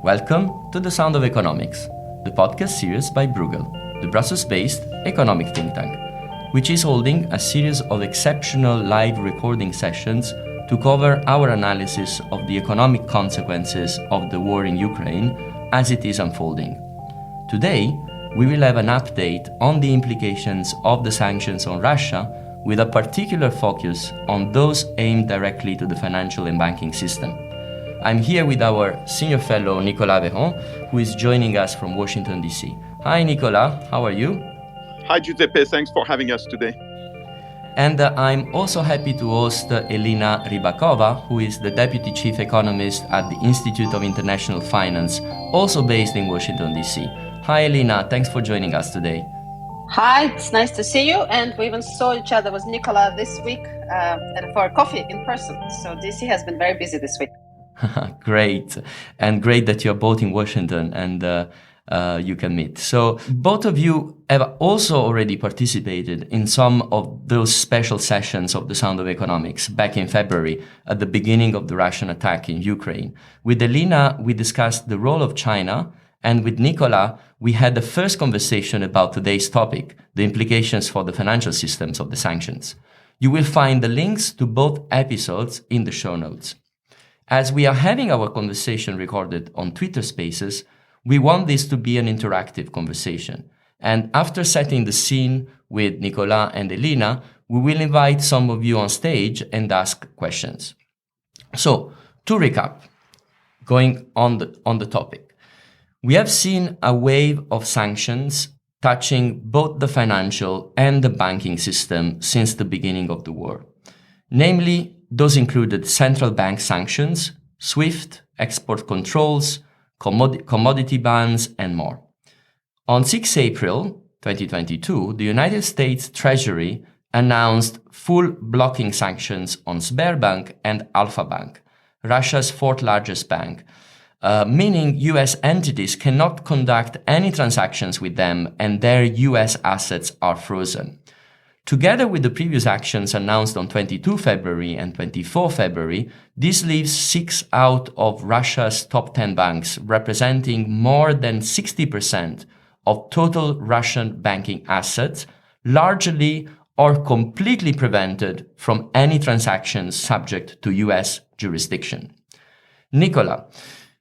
Welcome to The Sound of Economics, the podcast series by Bruegel, the Brussels-based economic think tank, which is holding a series of exceptional live recording sessions to cover our analysis of the economic consequences of the war in Ukraine as it is unfolding. Today, we will have an update on the implications of the sanctions on Russia, with a particular focus on those aimed directly to the financial and banking system. I'm here with our senior fellow Nicolas Véron, who is joining us from Washington, D.C. Hi, Nicolas. How are you? Hi, Giuseppe. Thanks for having us today. And I'm also happy to host Elena Rybakova, who is the Deputy Chief Economist at the Institute of International Finance, also based in Washington, D.C. Hi, Elena. Thanks for joining us today. Hi, it's nice to see you. And we even saw each other with Nicola this week for a coffee in person. So DC has been very busy this week. Great. And great that you're both in Washington and you can meet. So both of you have also already participated in some of those special sessions of The Sound of Economics back in February at the beginning of the Russian attack in Ukraine. With Elena, we discussed the role of China, and with Nicola, we had the first conversation about today's topic, the implications for the financial systems of the sanctions. You will find the links to both episodes in the show notes. As we are having our conversation recorded on Twitter Spaces, we want this to be an interactive conversation. And after setting the scene with Nicola and Elena, we will invite some of you on stage and ask questions. So, to recap, going on the topic. We have seen a wave of sanctions touching both the financial and the banking system since the beginning of the war. Namely, those included central bank sanctions, SWIFT, export controls, commodity bans, and more. On 6 April 2022, the United States Treasury announced full blocking sanctions on Sberbank and Alfa Bank, Russia's fourth largest bank, meaning US entities cannot conduct any transactions with them and their US assets are frozen. Together with the previous actions announced on 22 February and 24 February, this leaves 6 out of Russia's top 10 banks, representing more than 60% of total Russian banking assets, largely or completely prevented from any transactions subject to US jurisdiction. Nicola,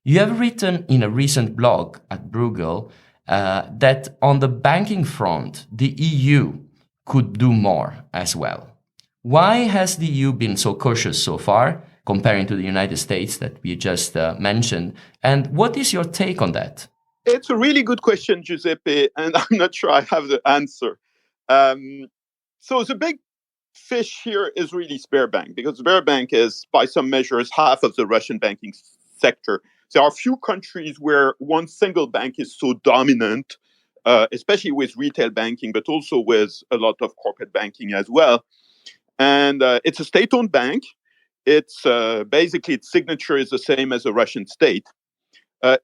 you have written in a recent blog at Bruegel that on the banking front, the EU could do more as well. Why has the EU been so cautious so far, comparing to the United States that we just mentioned? And what is your take on that? It's a really good question, Giuseppe, and I'm not sure I have the answer. So the big fish here is really Sberbank, because Sberbank is, by some measures, half of the Russian banking sector. There are few countries where one single bank is so dominant, especially with retail banking, but also with a lot of corporate banking as well. And it's a state-owned bank. It's basically its signature is the same as the Russian state.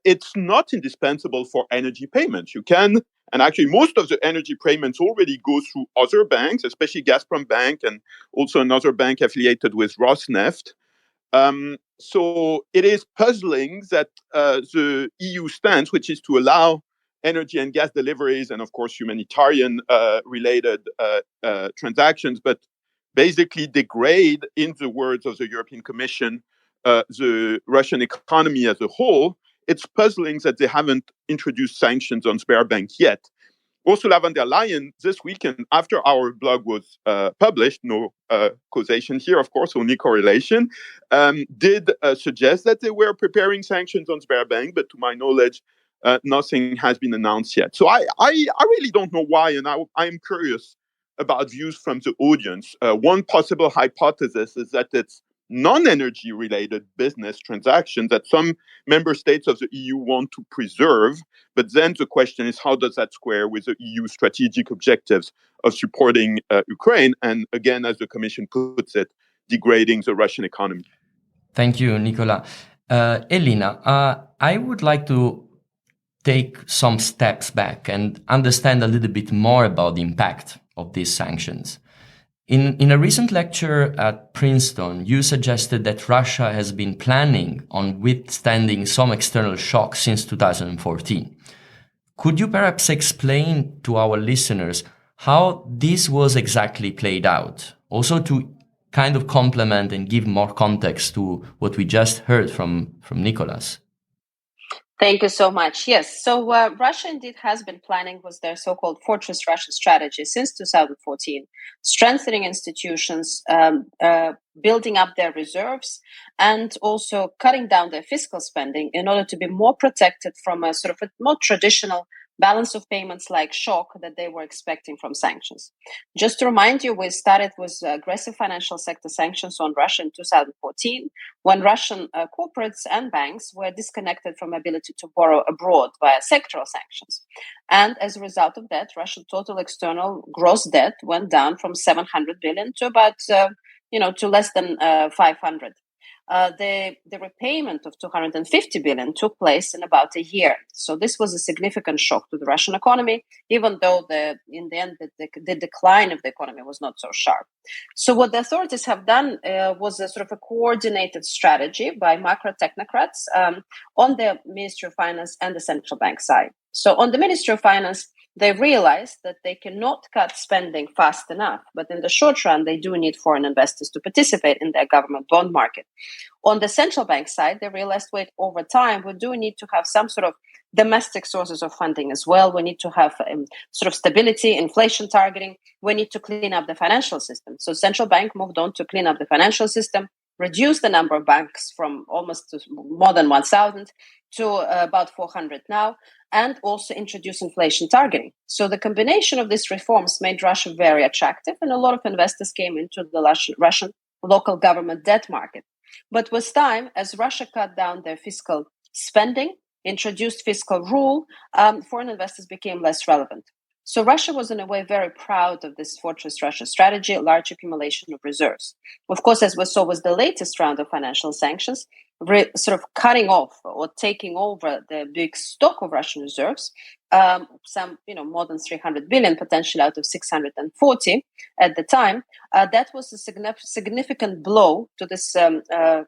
It's not indispensable for energy payments. You can, and actually most of the energy payments already go through other banks, especially Gazprom Bank and also another bank affiliated with Rosneft. So it is puzzling that the EU stance, which is to allow energy and gas deliveries and, of course, humanitarian related transactions, but basically degrade, in the words of the European Commission, the Russian economy as a whole. It's puzzling that they haven't introduced sanctions on Sberbank yet. Ursula von der Leyen, this weekend, after our blog was published, no causation here, of course, only correlation, did suggest that they were preparing sanctions on Sberbank, but to my knowledge, nothing has been announced yet. So I really don't know why, and I'm curious about views from the audience. One possible hypothesis is that it's non-energy related business transactions that some member states of the EU want to preserve. But then the question is, how does that square with the EU strategic objectives of supporting Ukraine? And again, as the Commission puts it, degrading the Russian economy. Thank you, Nicola. Elena, I would like to take some steps back and understand a little bit more about the impact of these sanctions. In a recent lecture at Princeton, you suggested that Russia has been planning on withstanding some external shocks since 2014. Could you perhaps explain to our listeners how this was exactly played out? Also to kind of complement and give more context to what we just heard from Nicolas. Thank you so much. Yes, so Russia indeed has been planning with their so-called Fortress Russia strategy since 2014, strengthening institutions, building up their reserves, and also cutting down their fiscal spending in order to be more protected from a sort of a more traditional balance of payments like shock that they were expecting from sanctions. Just to remind you, we started with aggressive financial sector sanctions on Russia in 2014, when Russian corporates and banks were disconnected from ability to borrow abroad via sectoral sanctions. And as a result of that, Russian total external gross debt went down from 700 billion to about, to less than 500. The repayment of 250 billion took place in about a year. So this was a significant shock to the Russian economy, even though in the end the decline of the economy was not so sharp. So what the authorities have done was a sort of a coordinated strategy by macro technocrats on the Ministry of Finance and the central bank side. So on the Ministry of Finance, they realized that they cannot cut spending fast enough, but in the short run, they do need foreign investors to participate in their government bond market. On the central bank side, they realized, over time, we do need to have some sort of domestic sources of funding as well. We need to have sort of stability, inflation targeting. We need to clean up the financial system. So central bank moved on to clean up the financial system, reduce the number of banks from almost more than 1,000 to about 400 now, and also introduce inflation targeting. So the combination of these reforms made Russia very attractive, and a lot of investors came into the Russian local government debt market. But with time, as Russia cut down their fiscal spending, introduced fiscal rule, foreign investors became less relevant. So Russia was in a way very proud of this Fortress Russia strategy, large accumulation of reserves. Of course, as we saw with the latest round of financial sanctions, sort of cutting off or taking over the big stock of Russian reserves, more than 300 billion, potentially out of 640 at the time, that was a significant blow to this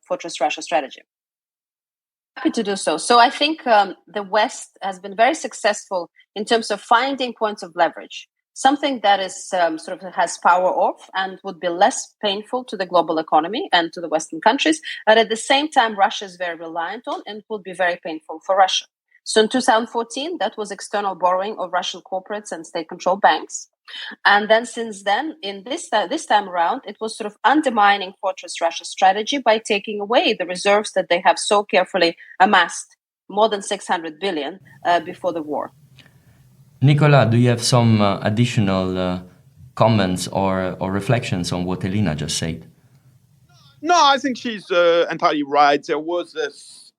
Fortress Russia strategy. Happy to do so. So I think the West has been very successful in terms of finding points of leverage, something that is sort of has power off and would be less painful to the global economy and to the Western countries. But at the same time, Russia is very reliant on and would be very painful for Russia. So in 2014, that was external borrowing of Russian corporates and state-controlled banks. And then since then, in this time around, it was sort of undermining Fortress Russia strategy by taking away the reserves that they have so carefully amassed, more than 600 billion before the war. Nicola, do you have some additional comments or reflections on what Elina just said? No, I think she's entirely right. There was this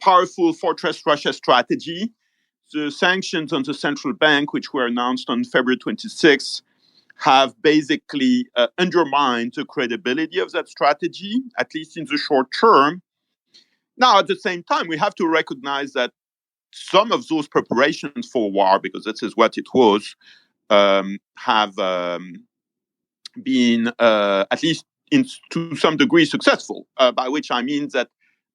powerful Fortress Russia strategy. The sanctions on the central bank, which were announced on February 26th, have basically undermined the credibility of that strategy, at least in the short term. Now, at the same time, we have to recognize that some of those preparations for war, because this is what it was, have been at least to some degree successful, by which I mean that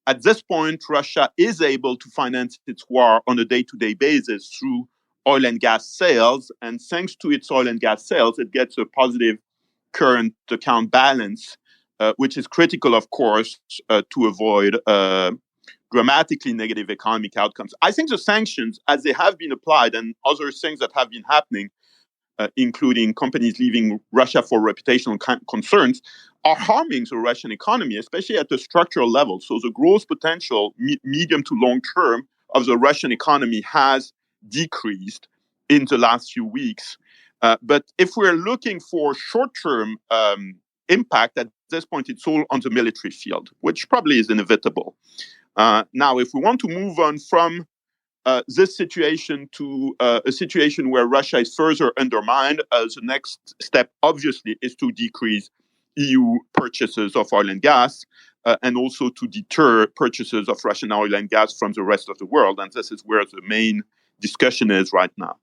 at this point, Russia is able to finance its war on a day-to-day basis through oil and gas sales. And thanks to its oil and gas sales, it gets a positive current account balance, which is critical, of course, to avoid dramatically negative economic outcomes. I think the sanctions, as they have been applied, and other things that have been happening, including companies leaving Russia for reputational concerns, are harming the Russian economy, especially at the structural level. So the growth potential, medium to long term, of the Russian economy has decreased in the last few weeks. But if we're looking for short-term impact, at this point, it's all on the military field, which probably is inevitable. Now, if we want to move on from this situation to a situation where Russia is further undermined, the next step, obviously, is to decrease EU purchases of oil and gas and also to deter purchases of Russian oil and gas from the rest of the world. And this is where the main discussion is right now.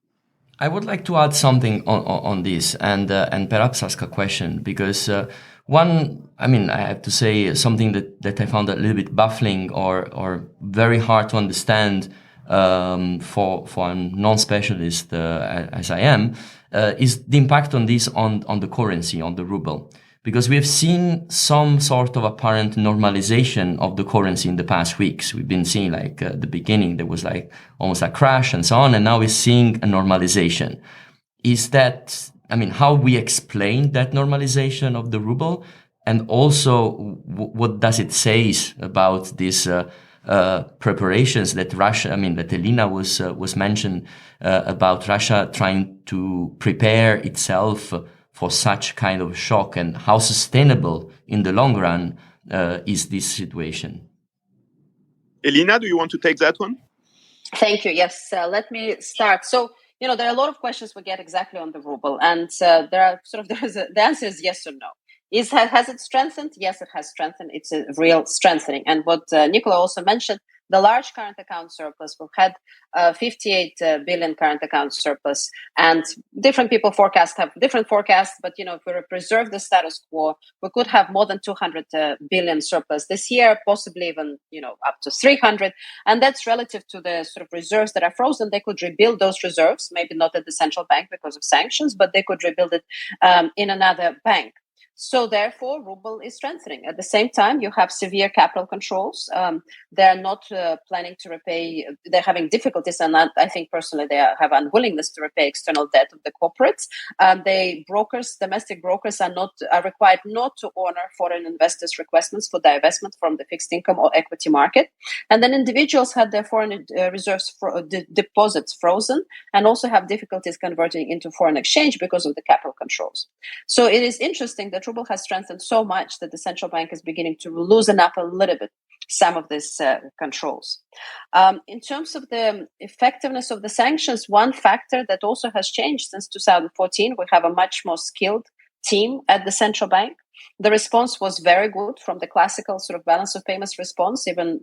I would like to add something on this and perhaps ask a question because I have to say something that I found a little bit baffling or very hard to understand for a non-specialist as I am is the impact on this on the currency, on the ruble. Because we have seen some sort of apparent normalization of the currency in the past weeks. We've been seeing the beginning, there was almost a crash and so on. And now we're seeing a normalization. Is that, how we explain that normalization of the ruble? And also, what does it say about these preparations that Russia, that Elena was mentioned about Russia trying to prepare itself for such kind of shock, and how sustainable in the long run is this situation? Elena, do you want to take that one? Thank you. Yes, let me start. So, there are a lot of questions we get exactly on the ruble, and the answer is yes or no. Has it strengthened? Yes, it has strengthened. It's a real strengthening. And what Nicola also mentioned, the large current account surplus, we've had 58 billion current account surplus, and different people have different forecasts. But if we preserve the status quo, we could have more than 200 billion surplus this year, possibly even up to 300, and that's relative to the sort of reserves that are frozen. They could rebuild those reserves, maybe not at the central bank because of sanctions, but they could rebuild it in another bank. So therefore, ruble is strengthening. At the same time, you have severe capital controls. They're not planning to repay. They're having difficulties, and I think personally they have unwillingness to repay external debt of the corporates. Domestic brokers are required not to honor foreign investors' requests for divestment from the fixed income or equity market. And then individuals had their foreign reserves deposits frozen, and also have difficulties converting into foreign exchange because of the capital controls. So it is interesting that ruble has strengthened so much that the central bank is beginning to loosen up a little bit some of these controls. In terms of the effectiveness of the sanctions, one factor that also has changed since 2014, we have a much more skilled team at the central bank. The response was very good from the classical sort of balance of payments response, even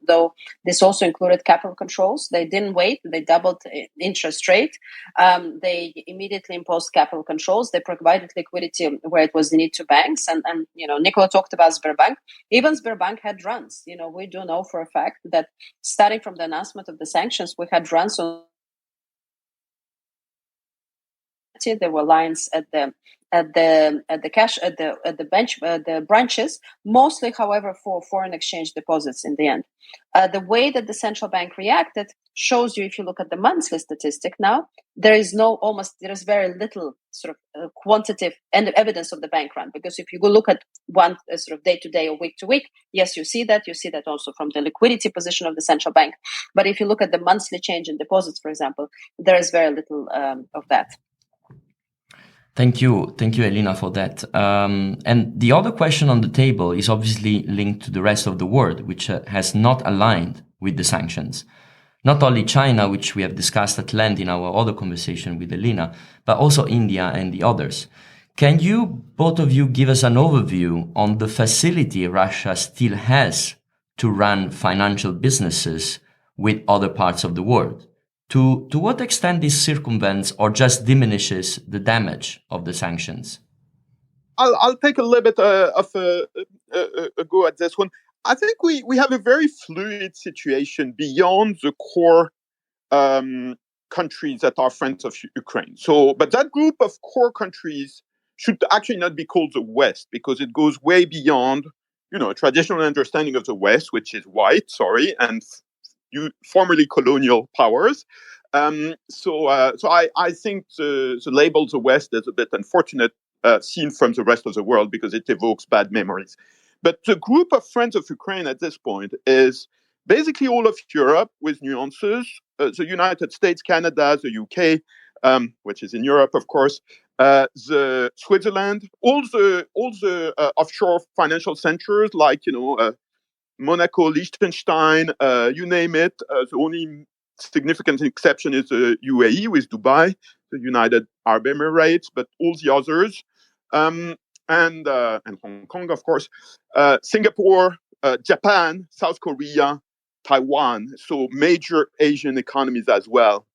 though this also included capital controls. They didn't wait. They doubled interest rate. They immediately imposed capital controls. They provided liquidity where it was needed to banks. And Nicola talked about Sberbank. Even Sberbank had runs. We do know for a fact that starting from the announcement of the sanctions, we had runs on. There were lines at the branches, mostly, however, for foreign exchange deposits in the end. The way that the central bank reacted shows you, if you look at the monthly statistic now, there is very little sort of quantitative and evidence of the bank run, because if you go look at one sort of day to day or week to week, yes, you see that also from the liquidity position of the central bank. But if you look at the monthly change in deposits, for example, there is very little of that. Thank you, Elena, for that. And the other question on the table is obviously linked to the rest of the world, which has not aligned with the sanctions. Not only China, which we have discussed at length in our other conversation with Elena, but also India and the others. Can you, both of you, give us an overview on the facility Russia still has to run financial businesses with other parts of the world? To what extent this circumvents or just diminishes the damage of the sanctions? I'll take a little bit of a go at this one. I think we have a very fluid situation beyond the core countries that are friends of Ukraine. But that group of core countries should actually not be called the West, because it goes way beyond, a traditional understanding of the West, which is white, and formerly colonial powers. So I think the label the West is a bit unfortunate, seen from the rest of the world, because it evokes bad memories. But the group of friends of Ukraine at this point is basically all of Europe with nuances, the United States, Canada, the UK, which is in Europe, of course, the Switzerland, all the offshore financial centers like, Monaco, Liechtenstein, you name it. The only significant exception is the UAE with Dubai, the United Arab Emirates, but all the others, and Hong Kong, of course, Singapore, Japan, South Korea, Taiwan, so major Asian economies as well.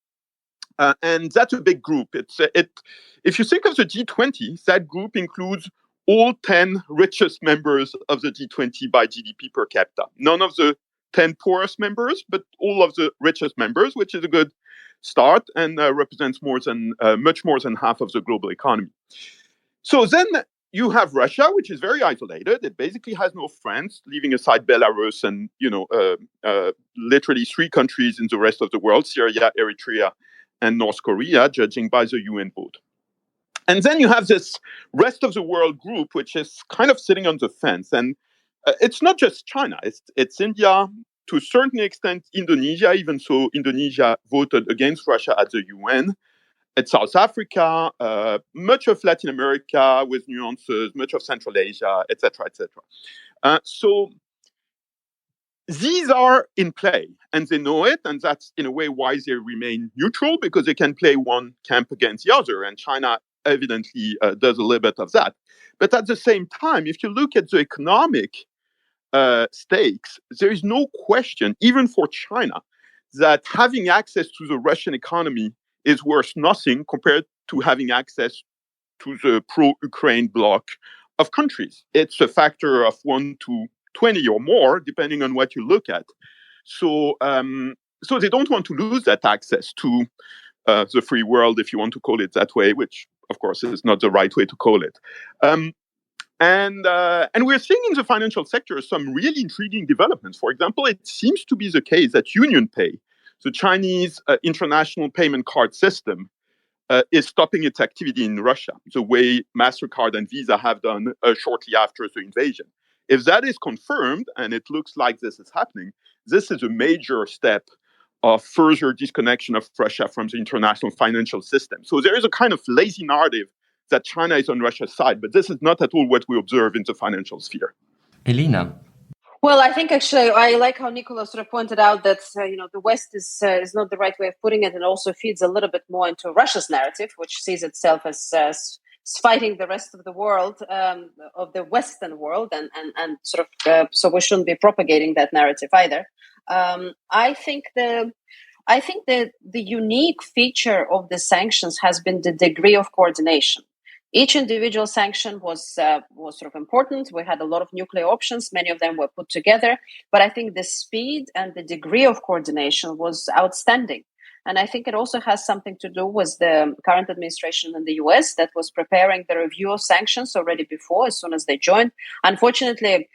And that's a big group. If you think of the G20, that group includes all 10 richest members of the G20 by GDP per capita. None of the 10 poorest members, but all of the richest members, which is a good start and represents much more than half of the global economy. So then you have Russia, which is very isolated. It basically has no friends, leaving aside Belarus and literally 3 countries in the rest of the world: Syria, Eritrea, and North Korea, judging by the UN vote. And then you have this rest of the world group, which is kind of sitting on the fence. And it's not just China. It's India, to a certain extent Indonesia, even so Indonesia voted against Russia at the UN. It's South Africa, much of Latin America with nuances, much of Central Asia, etc., etc. So these are in play, and they know it, and that's in a way why they remain neutral, because they can play one camp against the other, and China evidently does a little bit of that. But at the same time, if you look at the economic stakes, there is no question, even for China, that having access to the Russian economy is worth nothing compared to having access to the pro-Ukraine bloc of countries. It's a factor of 1 to 20 or more, depending on what you look at. So they don't want to lose that access to the free world, if you want to call it that way, which, of course, is not the right way to call it. And we're seeing in the financial sector some really intriguing developments. For example, it seems to be the case that UnionPay, the Chinese international payment card system, is stopping its activity in Russia, the way MasterCard and Visa have done shortly after the invasion. If that is confirmed, and it looks like this is happening, this is a major step of further disconnection of Russia from the international financial system. So there is a kind of lazy narrative that China is on Russia's side, but this is not at all what we observe in the financial sphere. Elena. Well, I think actually I like how Nicolas sort of pointed out that the West is not the right way of putting it, and also feeds a little bit more into Russia's narrative, which sees itself as fighting the rest of the world, of the Western world, and sort of so we shouldn't be propagating that narrative either. I think the unique feature of the sanctions has been the degree of coordination. Each individual sanction was sort of important. We had a lot of nuclear options. Many of them were put together. But I think the speed and the degree of coordination was outstanding. And I think it also has something to do with the current administration in the US that was preparing the review of sanctions already before, as soon as they joined. Unfortunately,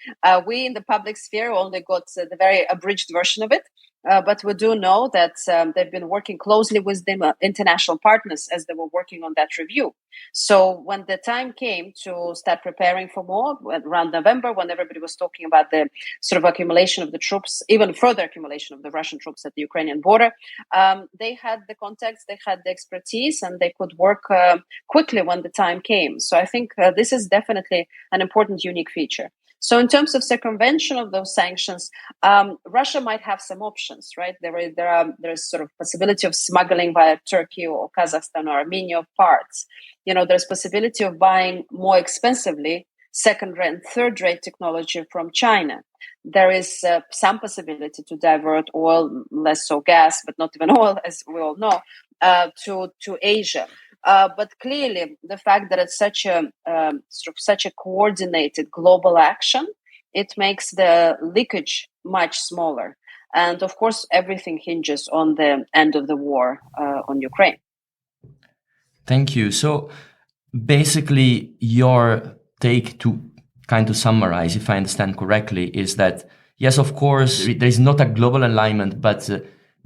we in the public sphere only got the very abridged version of it. But we do know that they've been working closely with the international partners as they were working on that review. So when the time came to start preparing for more, around November, when everybody was talking about the sort of accumulation of the troops, even further accumulation of the Russian troops at the Ukrainian border, they had the contacts, they had the expertise, and they could work quickly when the time came. So I think this is definitely an important, unique feature. So in terms of circumvention of those sanctions, Russia might have some options, right? There's sort of possibility of smuggling via Turkey or Kazakhstan or Armenia of parts. There's possibility of buying more expensively second-rate and third-rate technology from China. There is some possibility to divert oil, less so gas, but not even oil, as we all know, to Asia. But clearly, the fact that it's such a coordinated global action, it makes the leakage much smaller. And of course, everything hinges on the end of the war on Ukraine. Thank you. So basically, your take, to kind of summarize, if I understand correctly, is that, yes, of course, there is not a global alignment, but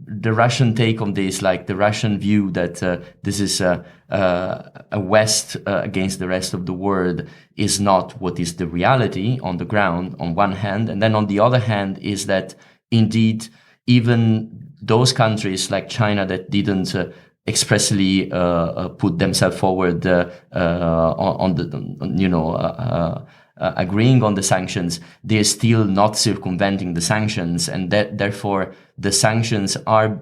the Russian take on this, like the Russian view that this is a West against the rest of the world, is not what is the reality on the ground, on one hand. And then on the other hand is that indeed, even those countries like China that didn't expressly put themselves forward agreeing on the sanctions, they're still not circumventing the sanctions, and that therefore the sanctions are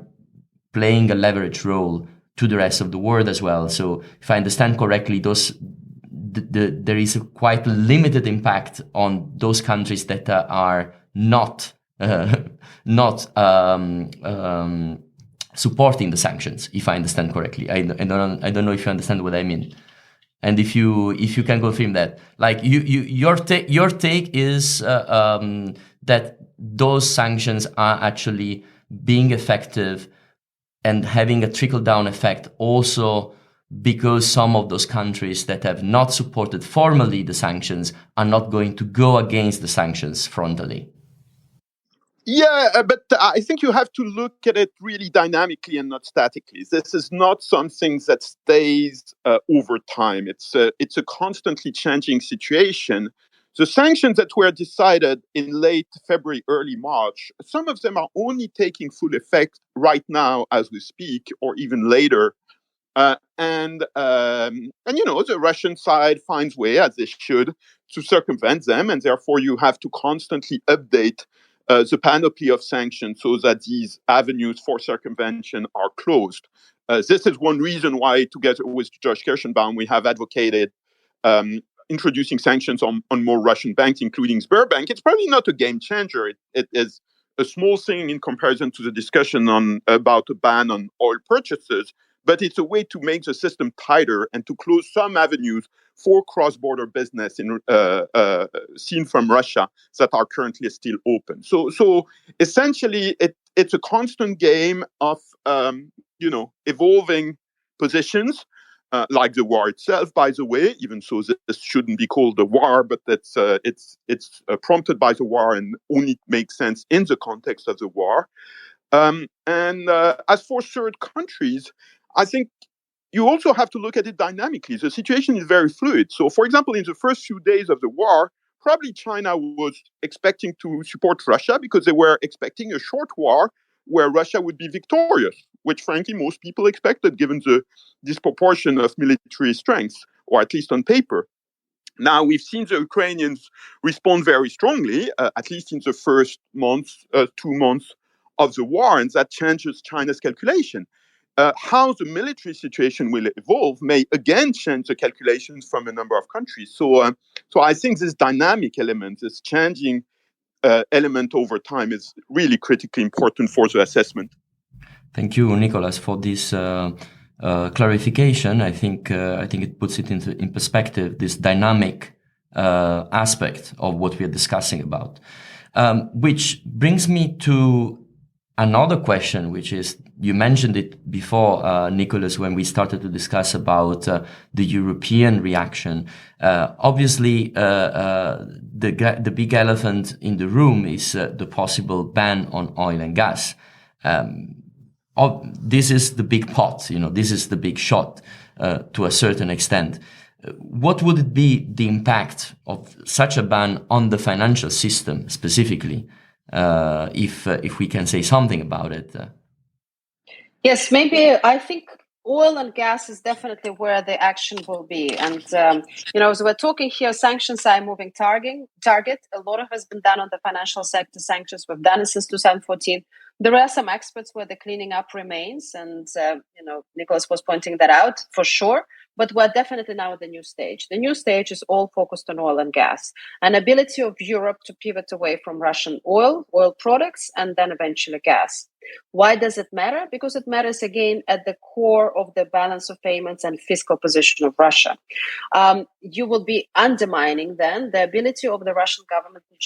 playing a leverage role to the rest of the world as well. So if I understand correctly, there is a quite limited impact on those countries that supporting the sanctions, if I understand correctly. I don't know if you understand what I mean. And if you can confirm that, like your take is that those sanctions are actually being effective and having a trickle-down effect also because some of those countries that have not supported formally the sanctions are not going to go against the sanctions frontally. Yeah, but I think you have to look at it really dynamically and not statically. This is not something that stays over time. It's a constantly changing situation. The sanctions that were decided in late February, early March, some of them are only taking full effect right now as we speak, or even later. And you know, the Russian side finds way, as they should, to circumvent them, and therefore you have to constantly update the panoply of sanctions so that these avenues for circumvention are closed. This is one reason why, together with Josh Kirschenbaum, we have advocated um, introducing sanctions on more Russian banks, including Sberbank. It's probably not a game changer. It is a small thing in comparison to the discussion about a ban on oil purchases, but it's a way to make the system tighter and to close some avenues for cross-border business seen from Russia that are currently still open. So essentially, it's a constant game of evolving positions. Like the war itself, by the way, even so this shouldn't be called a war, but it's prompted by the war and only makes sense in the context of the war. And as for third countries, I think you also have to look at it dynamically. The situation is very fluid. So, for example, in the first few days of the war, probably China was expecting to support Russia because they were expecting a short war where Russia would be victorious, which frankly most people expected given the disproportion of military strength, or at least on paper. Now, we've seen the Ukrainians respond very strongly, at least in the first 2 months of the war, and that changes China's calculation. How the military situation will evolve may again change the calculations from a number of countries. So I think this dynamic element, this changing element over time, is really critically important for the assessment. Thank you, Nicholas, for this clarification. I think it puts it in perspective, this dynamic aspect of what we are discussing about. Which brings me to another question, which is, you mentioned it before, Nicholas, when we started to discuss about the European reaction. Obviously, the big elephant in the room is the possible ban on oil and gas. This is the big pot, this is the big shot to a certain extent. What would it be the impact of such a ban on the financial system specifically, if we can say something about it? Yes, maybe I think oil and gas is definitely where the action will be. And, as we're talking here, sanctions are a moving target. A lot of has been done on the financial sector sanctions. We've done it since 2014. There are some experts where the cleaning up remains. And, Nicholas was pointing that out for sure. But we're definitely now at the new stage. The new stage is all focused on oil and gas, an ability of Europe to pivot away from Russian oil products, and then eventually gas. Why does it matter? Because it matters, again, at the core of the balance of payments and fiscal position of Russia. You will be undermining then the ability of the Russian government to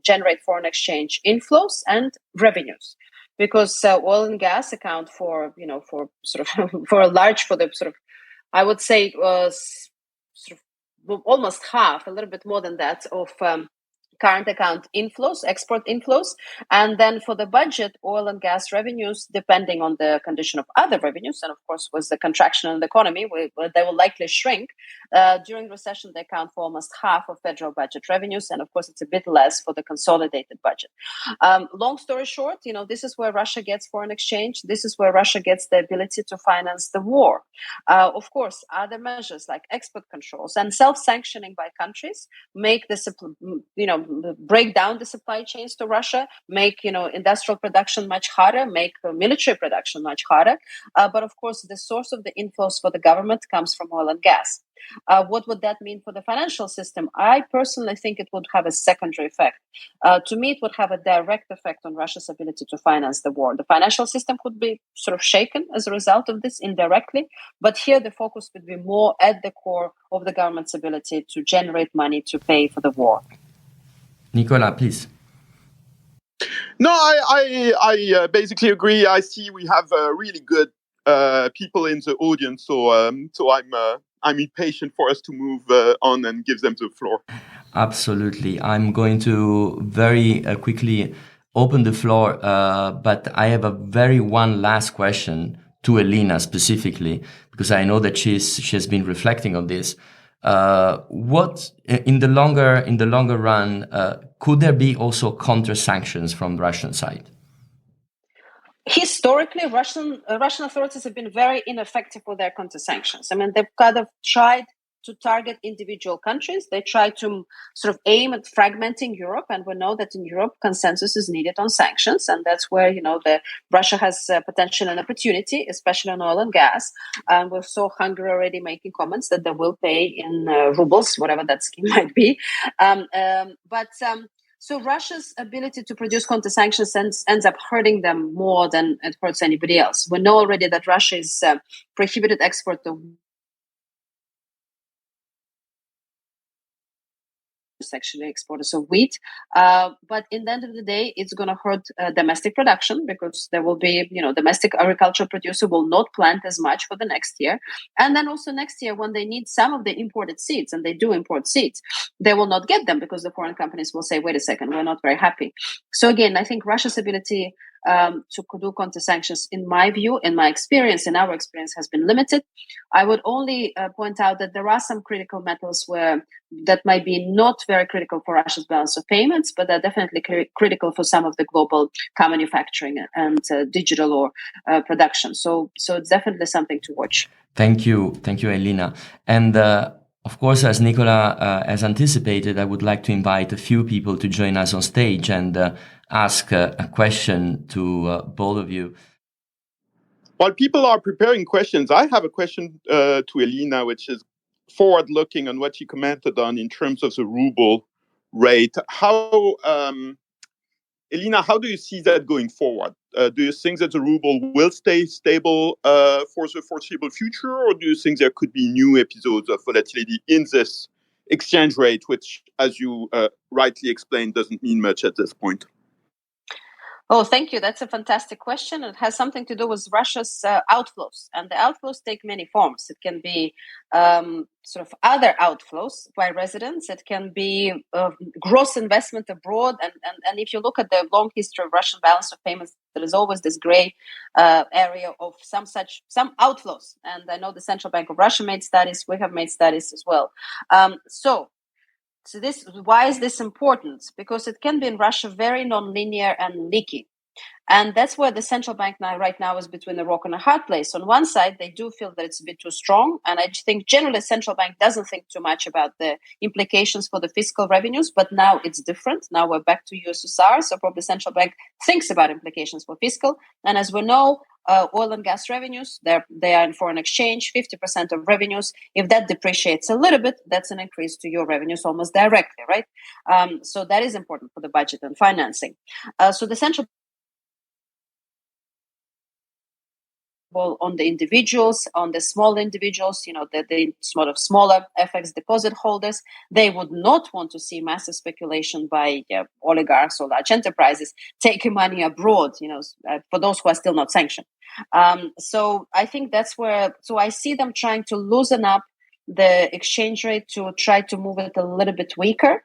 generate foreign exchange inflows and revenues. Because oil and gas account for I would say almost half, a little bit more than that, of current account inflows, export inflows. And then for the budget, oil and gas revenues, depending on the condition of other revenues, and of course, with the contraction in the economy, they will likely shrink. During recession, they account for almost half of federal budget revenues. And of course, it's a bit less for the consolidated budget. Long story short, this is where Russia gets foreign exchange. This is where Russia gets the ability to finance the war. Of course, other measures like export controls and self-sanctioning by countries make break down the supply chains to Russia, make industrial production much harder, make military production much harder. But of course, the source of the inflows for the government comes from oil and gas. What would that mean for the financial system? I personally think it would have a secondary effect. To me, it would have a direct effect on Russia's ability to finance the war. The financial system could be sort of shaken as a result of this indirectly, but here the focus would be more at the core of the government's ability to generate money to pay for the war. Nicola, please. No, I basically agree. I see we have really good people in the audience, so I'm impatient for us to move on and give them the floor. Absolutely. I'm going to very quickly open the floor, but I have a very one last question to Elena specifically, because I know that she has been reflecting on this. What in the longer run could there be also counter sanctions from the Russian side? Historically, Russian authorities have been very ineffective with their counter sanctions. I mean, they've kind of tried to target individual countries. They try to sort of aim at fragmenting Europe, and we know that in Europe consensus is needed on sanctions, and that's where Russia has potential and opportunity, especially on oil and gas. And we saw Hungary already making comments that they will pay in rubles, whatever that scheme might be. So Russia's ability to produce counter sanctions ends up hurting them more than it hurts anybody else. We know already that Russia is prohibited export of actually exporters of wheat, but in the end of the day, it's going to hurt domestic production, because there will be, domestic agricultural producer will not plant as much for the next year, and then also next year when they need some of the imported seeds, and they do import seeds, they will not get them because the foreign companies will say, "Wait a second, we're not very happy." So again, I think Russia's ability to do counter sanctions, in my view, in my experience, in our experience, has been limited. I would only point out that there are some critical metals that might be not very critical for Russia's balance of payments, but they're definitely critical for some of the global car manufacturing and digital or production. So it's definitely something to watch. Thank you, Elena. And of course, as Nicola has anticipated, I would like to invite a few people to join us on stage and ask a question to both of you. While people are preparing questions, I have a question to Elena, which is forward-looking on what she commented on in terms of the ruble rate. Elena, how do you see that going forward? Do you think that the ruble will stay stable for the foreseeable future, or do you think there could be new episodes of volatility in this exchange rate, which, as you rightly explained, doesn't mean much at this point? Oh, thank you. That's a fantastic question. It has something to do with Russia's outflows. And the outflows take many forms. It can be sort of other outflows by residents. It can be gross investment abroad. And if you look at the long history of Russian balance of payments, there is always this gray area of some outflows. And I know the Central Bank of Russia made studies. We have made studies as well. So why is this important? Because it can be in Russia very non-linear and leaky. And that's where the central bank right now is between a rock and a hard place. On one side, they do feel that it's a bit too strong. And I think generally central bank doesn't think too much about the implications for the fiscal revenues. But now it's different. Now we're back to USSR. So probably central bank thinks about implications for fiscal. And as we know, oil and gas revenues, they are in foreign exchange, 50% of revenues. If that depreciates a little bit, that's an increase to your revenues almost directly, right? So that is important for the budget and financing. So the central on the individuals, on the small individuals, the sort of smaller FX deposit holders, they would not want to see massive speculation by oligarchs or large enterprises taking money abroad, for those who are still not sanctioned. So I think that's where, so I see them trying to loosen up the exchange rate to try to move it a little bit weaker.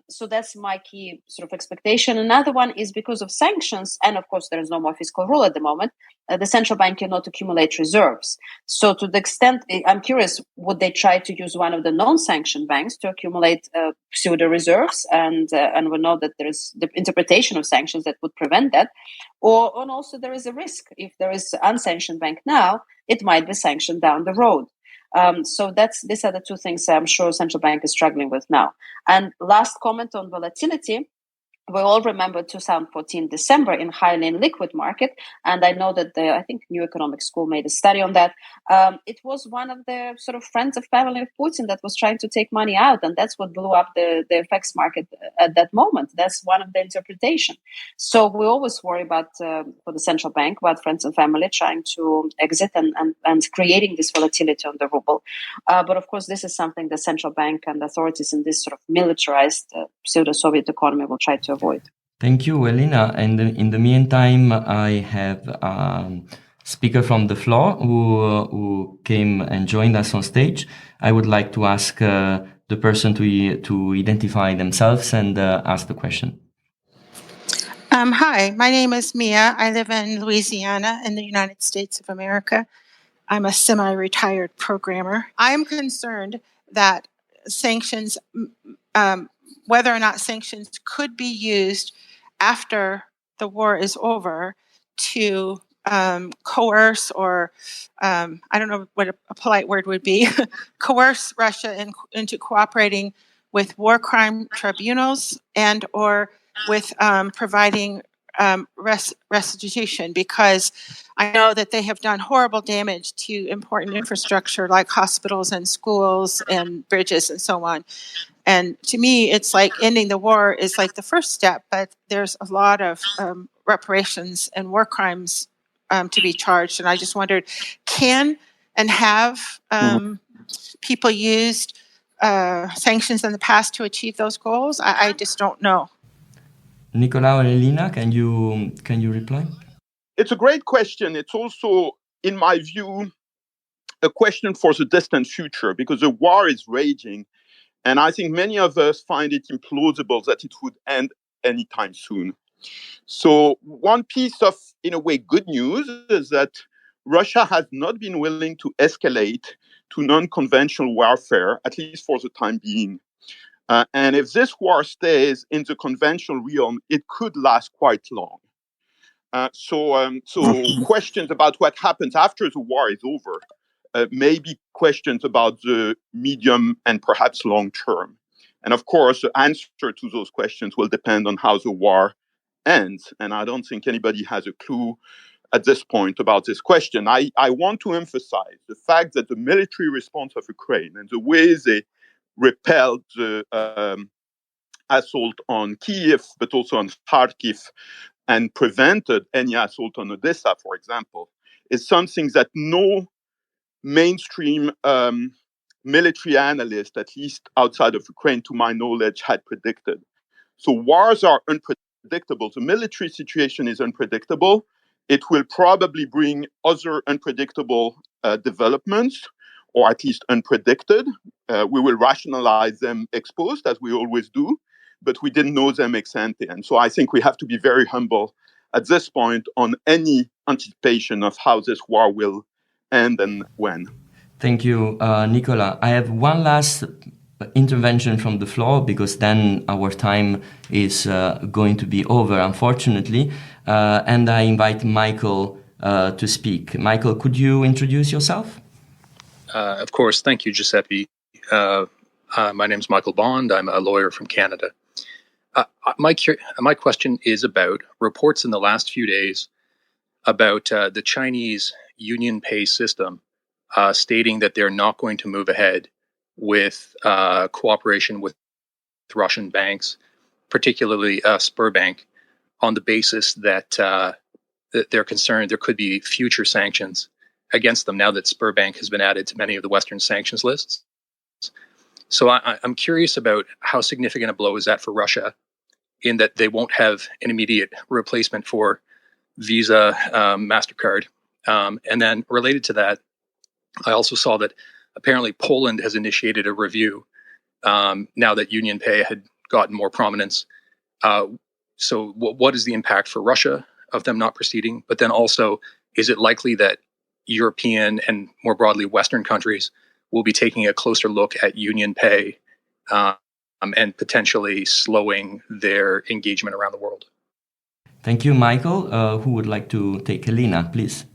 So that's my key sort of expectation. Another one is because of sanctions, and of course there is no more fiscal rule at the moment, the central bank cannot accumulate reserves. So to the extent, I'm curious, would they try to use one of the non-sanctioned banks to accumulate pseudo reserves? And we know that there is the interpretation of sanctions that would prevent that. And also there is a risk. If there is an unsanctioned bank now, it might be sanctioned down the road. So these are the two things I'm sure central bank is struggling with now. And last comment on volatility. we all remember 2014 December in highly liquid market, and I know that I think New Economic School made a study on that. It was one of the sort of friends of family of Putin that was trying to take money out, and that's what blew up the FX market at that moment. That's one of the interpretation. So we always worry about for the central bank about friends and family trying to exit and creating this volatility on the ruble. But of course, this is something the central bank and authorities in this sort of militarized pseudo-Soviet economy will try to avoid. Thank you, Elena. And in the meantime, I have a speaker from the floor who came and joined us on stage. I would like to ask the person to identify themselves and ask the question. Hi, my name is Mia. I live in Louisiana in the United States of America. I'm a semi-retired programmer. I'm concerned that sanctions, whether or not sanctions could be used after the war is over to coerce or, I don't know what a polite word would be, coerce Russia into cooperating with war crime tribunals and or with providing restitution, because I know that they have done horrible damage to important infrastructure like hospitals and schools and bridges and so on. And to me, it's like ending the war is like the first step, but there's a lot of reparations and war crimes to be charged. And I just wondered, can and have people used sanctions in the past to achieve those goals? I just don't know. Nicola or Elena, can you reply? It's a great question. It's also, in my view, a question for the distant future, because the war is raging. And I think many of us find it implausible that it would end anytime soon. So one piece of, in a way, good news is that Russia has not been willing to escalate to non-conventional warfare, at least for the time being. And if this war stays in the conventional realm, it could last quite long. So questions about what happens after the war is over may be questions about the medium and perhaps long term. And of course, the answer to those questions will depend on how the war ends. And I don't think anybody has a clue at this point about this question. I want to emphasize the fact that the military response of Ukraine and the way they repelled the assault on Kiev, but also on Kharkiv, and prevented any assault on Odessa, for example, is something that no mainstream military analyst, at least outside of Ukraine, to my knowledge, had predicted. So wars are unpredictable. The military situation is unpredictable. It will probably bring other unpredictable developments, or at least unpredicted. We will rationalize them ex post, as we always do, but we didn't know them ex ante. And so I think we have to be very humble at this point on any anticipation of how this war will end and when. Thank you, Nicola. I have one last intervention from the floor, because then our time is going to be over, unfortunately. And I invite Michael to speak. Michael, could you introduce yourself? Of course. Thank you, Giuseppe. My name is Michael Bond. I'm a lawyer from Canada. My question is about reports in the last few days about the Chinese union pay system, stating that they're not going to move ahead with cooperation with Russian banks, particularly Sberbank, on the basis that they're concerned there could be future sanctions against them now that Sberbank has been added to many of the Western sanctions lists. So I'm curious about how significant a blow is that for Russia, in that they won't have an immediate replacement for Visa, MasterCard. And then related to that, I also saw that apparently Poland has initiated a review now that Union Pay had gotten more prominence. So what is the impact for Russia of them not proceeding? But then also, is it likely that European and more broadly Western countries will be taking a closer look at Union Pay and potentially slowing their engagement around the world? Thank you, Michael. Who would like to take? Elena, please.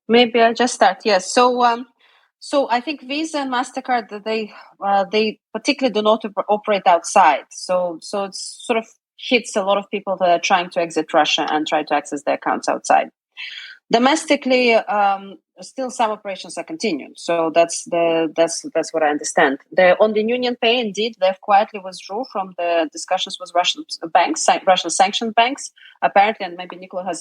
Maybe I'll just start. Yes. So I think Visa and MasterCard, they particularly do not operate outside. So it's sort of hits a lot of people that are trying to exit Russia and try to access their accounts outside. Domestically, still some operations are continued. So that's what I understand. On the Union Pay, indeed, they've quietly withdrew from the discussions with Russian banks, Russian sanctioned banks. Apparently, and maybe Nicola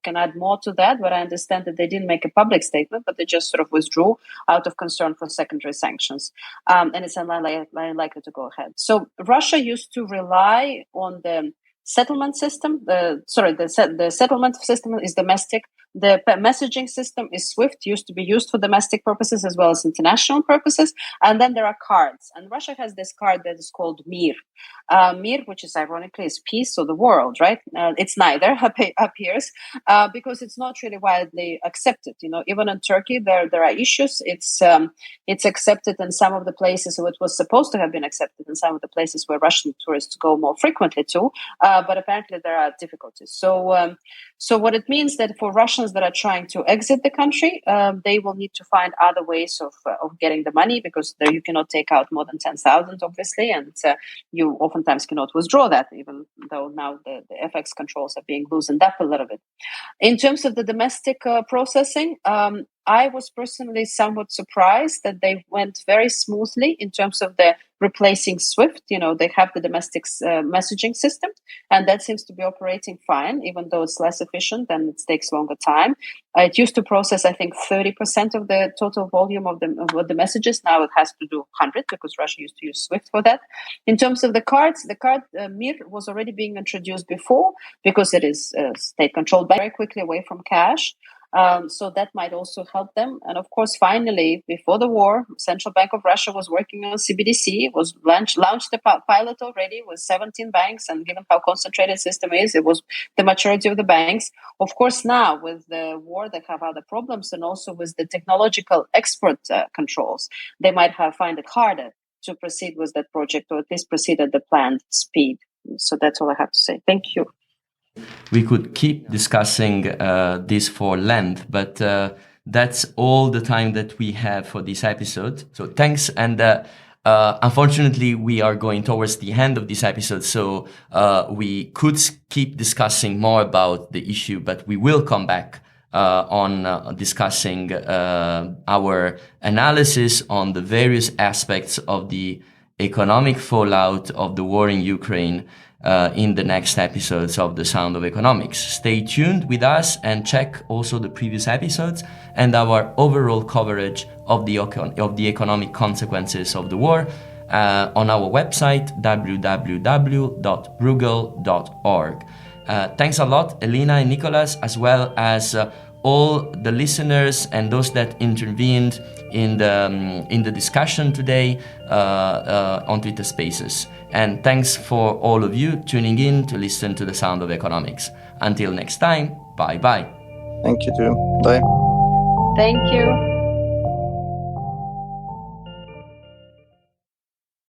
can add more to that, but I understand that they didn't make a public statement, but they just sort of withdrew out of concern for secondary sanctions. And it's unlikely to go ahead. So Russia used to rely on the settlement system. The settlement system is domestic. The messaging system is SWIFT, used to be used for domestic purposes as well as international purposes. And then there are cards. And Russia has this card that is called Mir. Mir, which is ironically is peace or the world, right? It's neither, appears, because it's not really widely accepted. Even in Turkey, there are issues. It's accepted in some of the places, so it was supposed to have been accepted in some of the places where Russian tourists go more frequently to, but apparently there are difficulties. So what it means that for Russians that are trying to exit the country, they will need to find other ways of getting the money, because there you cannot take out more than 10,000, obviously, and you oftentimes cannot withdraw that, even though now the FX controls are being loosened up a little bit. In terms of the domestic processing, I was personally somewhat surprised that they went very smoothly in terms of the replacing SWIFT. They have the domestic messaging system, and that seems to be operating fine, even though it's less efficient and it takes longer time. It used to process, I think, 30% of the total volume of the messages. Now it has to do 100, because Russia used to use SWIFT for that. In terms of the cards, the card Mir was already being introduced before, because it is state-controlled, very quickly away from cash. So that might also help them. And of course, finally, before the war, Central Bank of Russia was working on CBDC, was launched the pilot already with 17 banks. And given how concentrated the system is, it was the majority of the banks. Of course, now with the war, they have other problems. And also with the technological export controls, they might find it harder to proceed with that project, or at least proceed at the planned speed. So that's all I have to say. Thank you. We could keep discussing this for length, but that's all the time that we have for this episode. So thanks. And unfortunately, we are going towards the end of this episode, so we could keep discussing more about the issue, but we will come back on discussing our analysis on the various aspects of the economic fallout of the war in Ukraine in the next episodes of The Sound of Economics. Stay tuned with us and check also the previous episodes and our overall coverage of the economic consequences of the war on our website www.bruegel.org. Thanks a lot, Elena and Nicholas, as well as all the listeners and those that intervened in the discussion today on Twitter Spaces. And thanks for all of you tuning in to listen to The Sound of Economics. Until next time, bye-bye. Thank you too. Bye. Thank you.